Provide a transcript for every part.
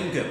MKM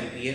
MPA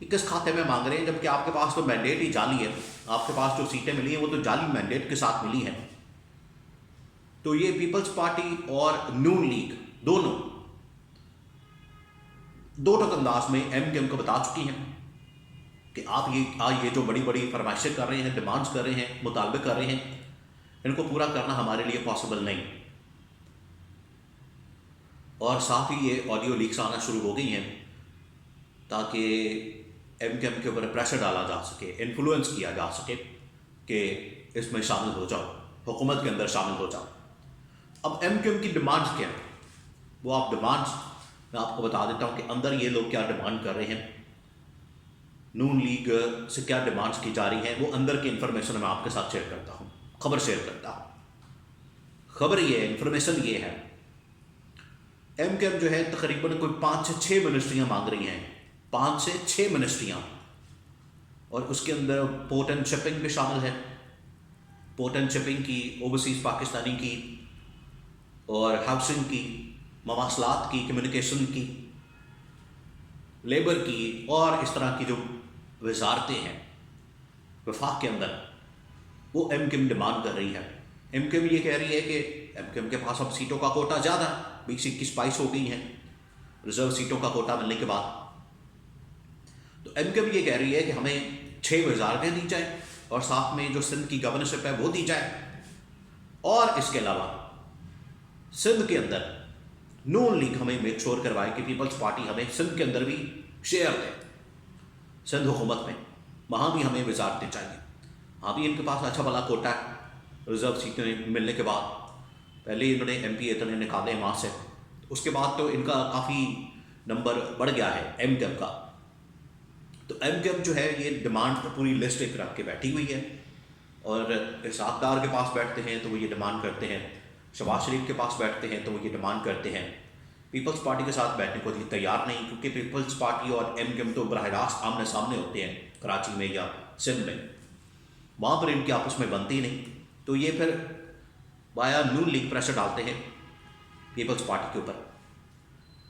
کہ کس کھاتے میں مانگ رہے ہیں، جبکہ آپ کے پاس تو مینڈیٹ ہی جعلی ہے، آپ کے پاس جو سیٹیں ملی ہیں وہ تو جعلی مینڈیٹ کے ساتھ ملی ہیں۔ تو یہ پیپلز پارٹی اور نون لیگ دونوں دو ٹک انداز میں ایم کیو ایم کو بتا چکی ہیں کہ آپ یہ جو بڑی بڑی فرمائشیں کر رہے ہیں، ڈیمانڈز کر رہے ہیں، مطالبے کر رہے ہیں، ان کو پورا کرنا ہمارے لیے پاسبل نہیں۔ اور ساتھ ہی یہ آڈیو لیکس آنا شروع ہو گئی ہیں تاکہ ایم کیو ایم کے اوپر پریشر ڈالا جا سکے، انفلوئنس کیا جا سکے کہ اس میں شامل ہو جاؤ، حکومت کے اندر شامل ہو جاؤ۔ اب ایم کیو ایم کی ڈیمانڈز کیا ہیں، وہ آپ ڈیمانڈز میں آپ کو بتا دیتا ہوں کہ اندر یہ لوگ کیا ڈیمانڈ کر رہے ہیں، نون لیگ سے کیا ڈیمانڈز کی جا رہی ہیں، وہ اندر کی انفارمیشن میں آپ کے ساتھ شیئر کرتا ہوں، خبر شیئر کرتا ہوں۔ خبر یہ ہے، انفارمیشن یہ ہے، ایم کیو ایم جو ہے تقریباً کوئی 5 سے 6 منسٹریاں مانگ رہی ہیں، 5 سے 6 منسٹریاں، اور اس کے اندر پورٹ اینڈ شپنگ بھی شامل ہے، پورٹ اینڈ شپنگ کی، اوورسیز پاکستانی کی، اور ہاؤسنگ کی، مواصلات کی، کمیونیکیشن کی، لیبر کی، اور اس طرح کی جو وزارتیں ہیں وفاق کے اندر، وہ ایم کیو ایم ڈیمانڈ کر رہی ہے۔ ایم کیو ایم یہ کہہ رہی ہے کہ ایم کیو ایم کے پاس اب سیٹوں کا کوٹا زیادہ، 20-21-22 ہو گئی ہیں ریزرو سیٹوں کا کوٹا ملنے کے بعد، تو ایم کیو ایم یہ کہہ رہی ہے کہ ہمیں 6 وزارتیں دی جائیں اور ساتھ میں جو سندھ کی گورنرشپ ہے وہ دی جائے، اور اس کے علاوہ سندھ کے اندر نون لیگ ہمیں میک شور کروائے کہ پیپلز پارٹی ہمیں سندھ کے اندر بھی شیئر دے، سندھ حکومت میں وہاں بھی ہمیں وزارتیں چاہیے، وہاں بھی ان کے پاس اچھا بھلا کوٹا ہے ریزرو سیٹیں ملنے کے بعد۔ پہلے انہوں نے ایم پی اتنے نکالے ہیں وہاں سے، اس کے بعد تو ان کا کافی نمبر بڑھ گیا ہے ایم کیو ایم کا۔ تو ایم کیو ایم جو ہے یہ ڈیمانڈ پوری لسٹ ایک رکھ کے بیٹھی ہوئی ہے، اور اسحاق ڈار کے پاس بیٹھتے ہیں تو وہ یہ ڈیمانڈ کرتے ہیں، شہباز شریف کے پاس بیٹھتے ہیں تو وہ یہ ڈیمانڈ کرتے ہیں، پیپلز پارٹی کے ساتھ بیٹھنے کو یہ تیار نہیں، کیونکہ پیپلز پارٹی اور ایم کیو ایم تو براہ راست آمنے سامنے ہوتے ہیں کراچی میں یا سندھ میں، وہاں پر ان کی آپس میں بنتی نہیں، تو یہ پھر بایا نون لیگ پریشر ڈالتے ہیں پیپلز پارٹی کے اوپر۔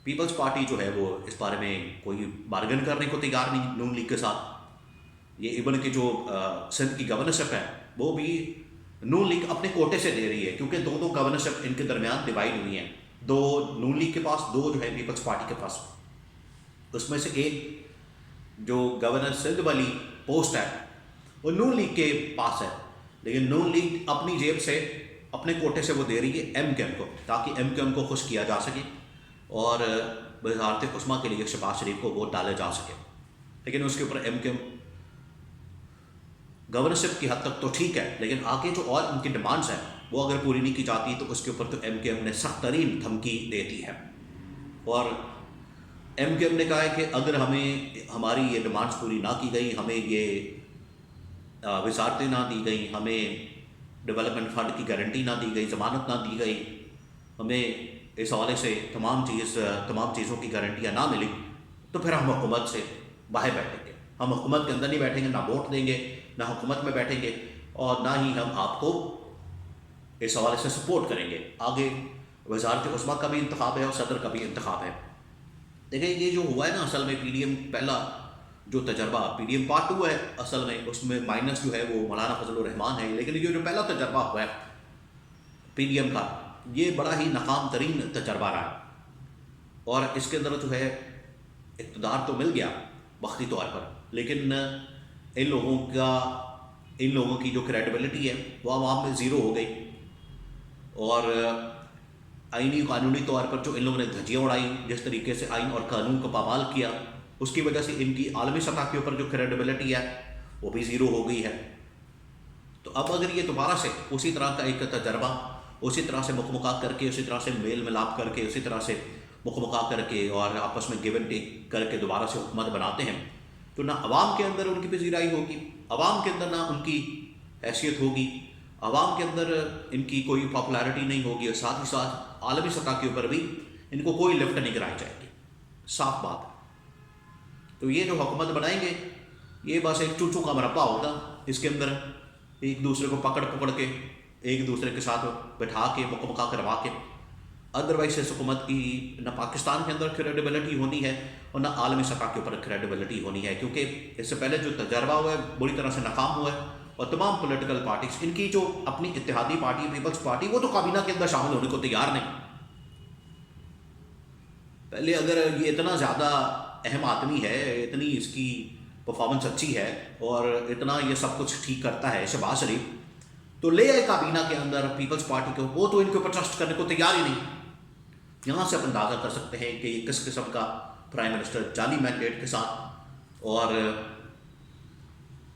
پیپلز پارٹی جو ہے وہ اس بارے میں کوئی بارگن کرنے کو تیار نہیں نون لیگ کے ساتھ۔ یہ ایون کہ جو سندھ کی گورنرشپ ہے وہ بھی نون لیگ اپنے کوٹے سے دے رہی ہے، کیونکہ دو گورنرشپ ان کے درمیان ڈیوائڈ ہوئی ہیں، 2 نون لیگ کے پاس، 2 جو ہے پیپلز پارٹی کے پاس۔ اس میں سے ایک جو گورنر سندھ والی پوسٹ ہے وہ نون لیگ کے پاس ہے، لیکن نون لیگ اپنی جیب سے، اپنے کوٹے سے وہ دے رہی ہے ایم کیو ایم کو، تاکہ ایم کیو ایم کو خوش کیا جا سکے اور وزارت عظمیٰ کے لیے شہباز شریف کو ووٹ ڈالے جا سکے۔ لیکن اس کے اوپر ایم کیو ایم گورنرشپ کی حد تک تو ٹھیک ہے، لیکن آگے جو اور ان کی ڈیمانڈز ہیں وہ اگر پوری نہیں کی جاتی تو اس کے اوپر تو ایم کیو ایم نے سخت ترین دھمکی دیتی ہے، اور ایم کیو ایم نے کہا ہے کہ اگر ہماری یہ ڈیمانڈز پوری نہ کی گئی، ہمیں یہ وزارتیں نہ دی گئیں، ہمیں ڈیولپمنٹ فنڈ کی گارنٹی نہ دی گئی، ضمانت نہ دی گئی، ہمیں اس حوالے سے تمام چیزوں کی گارنٹیاں نہ ملی، تو پھر ہم حکومت سے باہر بیٹھیں گے، ہم حکومت کے اندر نہیں بیٹھیں گے، نہ ووٹ دیں گے، نہ حکومت میں بیٹھیں گے، اور نہ ہی ہم آپ کو اس حوالے سے سپورٹ کریں گے۔ آگے وزارت عظمیٰ کا بھی انتخاب ہے اور صدر کا بھی انتخاب ہے۔ دیکھیں یہ جو ہوا ہے نا، اصل میں پی ڈی ایم پہلا جو تجربہ، پی ڈی ایم پارٹ 2 ہے اصل میں، اس میں مائنس جو ہے وہ مولانا فضل الرحمان ہے، لیکن یہ جو پہلا تجربہ ہوا ہے پی ڈی ایم کا، یہ بڑا ہی ناکام ترین تجربہ رہا ہے، اور اس کے اندر جو ہے اقتدار تو مل گیا وقتی طور پر، لیکن ان لوگوں کی جو کریڈیبلٹی ہے وہ عوام میں زیرو ہو گئی، اور آئینی قانونی طور پر جو ان لوگوں نے دھجیاں اڑائی، جس طریقے سے آئین اور قانون کو پامال کیا، اس کی وجہ سے ان کی عالمی سطح کے اوپر جو کریڈیبلٹی ہے وہ بھی زیرو ہو گئی ہے۔ تو اب اگر یہ دوبارہ سے اسی طرح کا ایک تجربہ، اسی طرح سے مکمکا کر کے، اسی طرح سے میل ملاپ کر کے، اسی طرح سے مکمکا کر کے اور آپس میں گیو اینڈ ٹیک کر کے دوبارہ سے حکومت بناتے ہیں، تو نہ عوام کے اندر ان کی پذیرائی ہوگی، عوام کے اندر نہ ان کی حیثیت ہوگی، عوام کے اندر ان کی کوئی پاپولیرٹی نہیں ہوگی، اور ساتھ ہی ساتھ عالمی سطح کے اوپر بھی ان کو کوئی لفٹ نہیں کرائی جائے گی، صاف بات ہے۔ تو یہ جو حکومت بنائیں گے یہ بس ایک چوچو کا مربع ہوگا، اس کے اندر ایک دوسرے کو پکڑ کے ایک دوسرے کے ساتھ بٹھا کے مکمکا کروا کے ادروائز اس حکومت کی نہ پاکستان کے اندر کریڈیبلٹی ہونی ہے اور نہ عالمی سطح کے اوپر کریڈیبلٹی ہونی ہے، کیونکہ اس سے پہلے جو تجربہ ہوا ہے بری طرح سے ناکام ہوا ہے، اور تمام پولیٹیکل پارٹیز، ان کی جو اپنی اتحادی پارٹی پیپلز پارٹی، وہ تو کابینہ کے اندر شامل ہونے کو تیار نہیں۔ پہلے اگر یہ اتنا زیادہ اہم آدمی ہے، اتنی اس کی پرفارمنس اچھی ہے اور اتنا یہ سب کچھ ٹھیک کرتا ہے شہباز شریف، تو لے آئے کابینہ کے اندر پیپلز پارٹی کو، وہ تو ان کے اوپر ٹرسٹ کرنے کو تیار ہی نہیں۔ یہاں سے آپ اندازہ کر سکتے ہیں کہ یہ کس قسم کا پرائم منسٹر جعلی مینڈیٹ کے ساتھ اور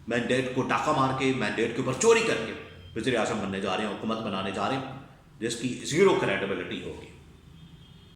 مینڈیٹ کو ڈاکہ مار کے، مینڈیٹ کے اوپر چوری کر کے وزیر اعظم بننے جا رہے ہیں، حکومت بنانے جا رہے ہیں، جس کی زیرو کریڈیبلٹی ہوگی۔